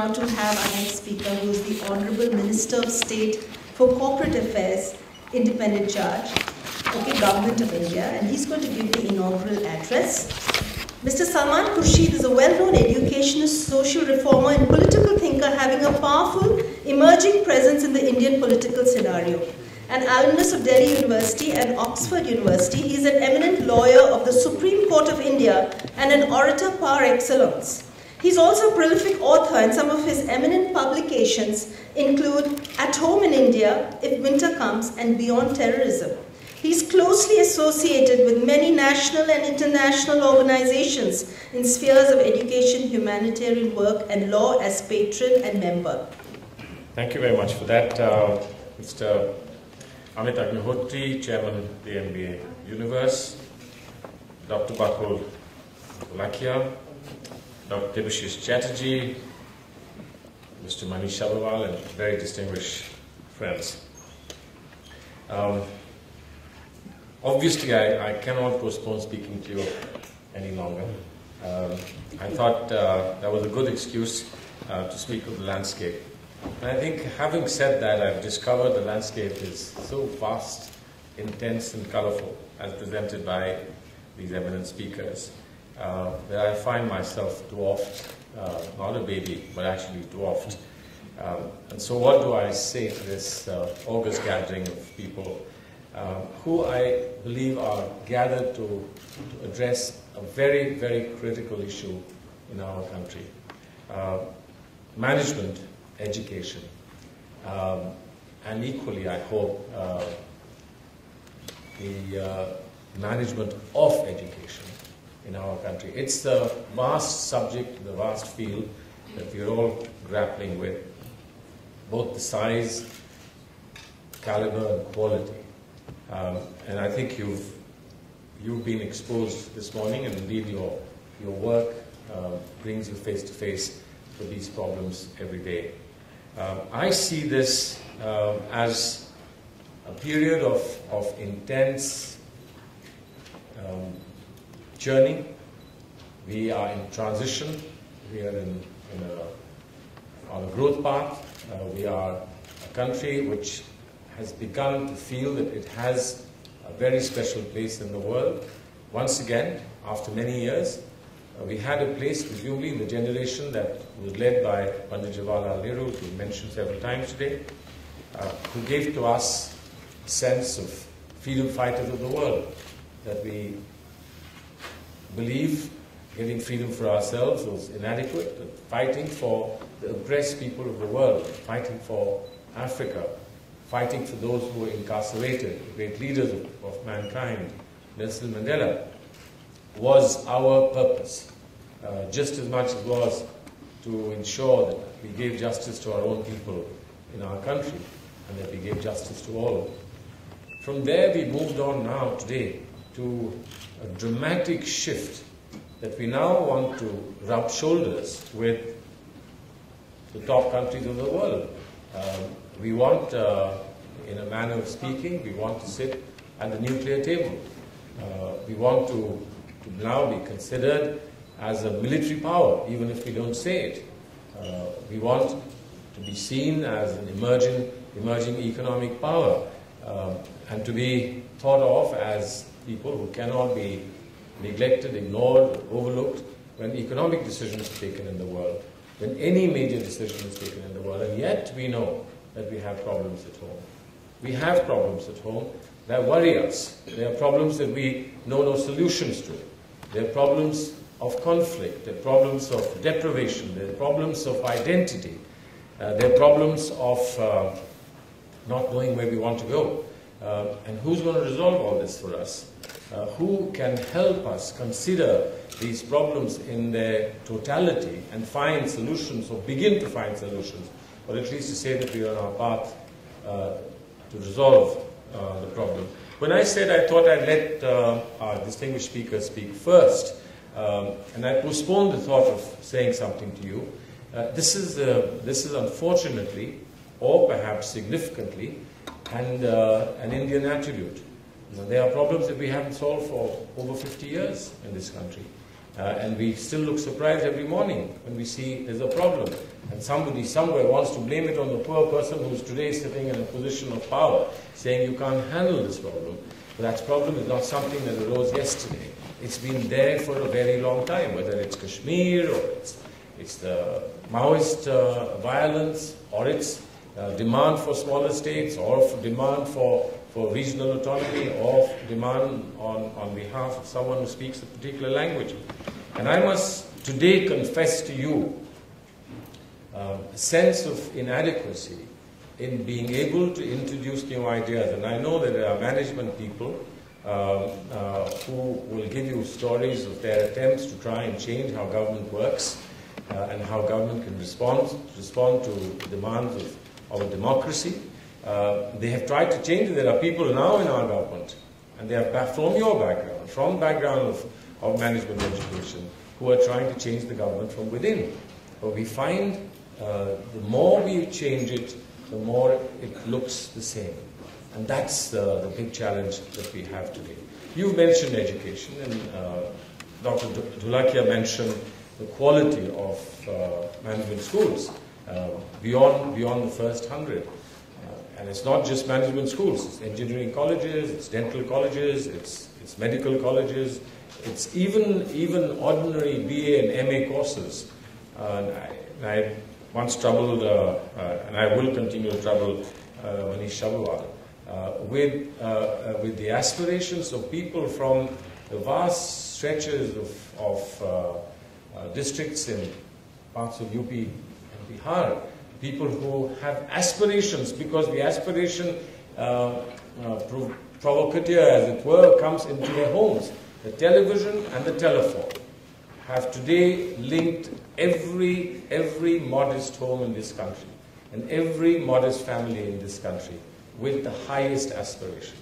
proud to have our next speaker, who is the Honorable Minister of State for Corporate Affairs, Independent Judge, Government of India, and he's going to give the inaugural address. Mr. Salman Khurshid is a well-known educationist, social reformer, and political thinker having a powerful, emerging presence in the Indian political scenario. An alumnus of Delhi University and Oxford University, he is an eminent lawyer of the Supreme Court of India and an orator par excellence. He's also a prolific author, and some of his eminent publications include At Home in India, If Winter Comes, and Beyond Terrorism. He's closely associated with many national and international organizations in spheres of education, humanitarian work, and law as patron and member. Thank you very much for that, Mr. Amit Agnihotri, Chairman of the MBA Universe, Dr. Bakul Lakia, Dr. Debashish Chatterjee, Mr. Manish Sabharwal, and very distinguished friends. Obviously, I cannot postpone speaking to you any longer. I thought that was a good excuse to speak of the landscape. And I think, having said that, I've discovered the landscape is so vast, intense, and colorful, as presented by these eminent speakers, that I find myself dwarfed, not a baby, but actually dwarfed. And so what do I say to this august gathering of people who I believe are gathered to address a very, very critical issue in our country? Management, education, and equally, I hope, the management of education in our country. It's the vast subject, the vast field that we're all grappling with, both the size, caliber, and quality. And I think you've been exposed this morning, and indeed your work brings you face to face with these problems every day. I see this as a period of intense journey. We are in transition. We are on a growth path. We are a country which has begun to feel that it has a very special place in the world. Once again, after many years, we had a place, presumably, in the generation that was led by Pandit Jawaharlal Nehru, who we mentioned several times today, who gave to us a sense of freedom fighters of the world, that we believe getting freedom for ourselves was inadequate, but fighting for the oppressed people of the world, fighting for Africa, fighting for those who were incarcerated, the great leaders of mankind, Nelson Mandela, was our purpose, just as much as was to ensure that we gave justice to our own people in our country, and that we gave justice to all. From there, we moved on now today to a dramatic shift that we now want to rub shoulders with the top countries of the world. We want, in a manner of speaking, we want to sit at the nuclear table. We want to now be considered as a military power, even if we don't say it. We want to be seen as an emerging economic power, and to be thought of as people who cannot be neglected, ignored, overlooked when economic decisions are taken in the world, when any major decision is taken in the world. And yet we know that we have problems at home. We have problems at home that worry us. There are problems that we know no solutions to. There are problems of conflict. There are problems of deprivation. There are problems of identity. There are problems of not knowing where we want to go. And who's going to resolve all this for us? Who can help us consider these problems in their totality and find solutions, or begin to find solutions, or at least to say that we are on our path to resolve the problem. When I said I thought I'd let our distinguished speakers speak first, and I postponed the thought of saying something to you, this is unfortunately, or perhaps significantly, and an Indian attribute. There are problems that we haven't solved for over 50 years in this country. And we still look surprised every morning when we see there's a problem. And somebody somewhere wants to blame it on the poor person who's today sitting in a position of power, saying you can't handle this problem. But that problem is not something that arose yesterday. It's been there for a very long time, whether it's Kashmir, or it's the Maoist violence, or it's demand for smaller states, or for demand for regional autonomy, or demand on behalf of someone who speaks a particular language. And I must today confess to you a sense of inadequacy in being able to introduce new ideas. And I know that there are management people who will give you stories of their attempts to try and change how government works and how government can respond to demands of democracy. They have tried to change it. There are people now in our government, and they are from your background, from background of management education, who are trying to change the government from within. But we find the more we change it, the more it looks the same. And that's the big challenge that we have today. You mentioned education, and Dr. Dholakia mentioned the quality of management schools beyond the first 100. And it's not just management schools, it's engineering colleges, it's dental colleges, it's medical colleges, it's even ordinary BA and MA courses. I once troubled, and I will continue to trouble Manish Shabawal, with the aspirations of people from the vast stretches of districts in parts of UP and Bihar, people who have aspirations, because the aspiration, provocateur as it were, comes into their homes. The television and the telephone have today linked every modest home in this country and every modest family in this country with the highest aspiration.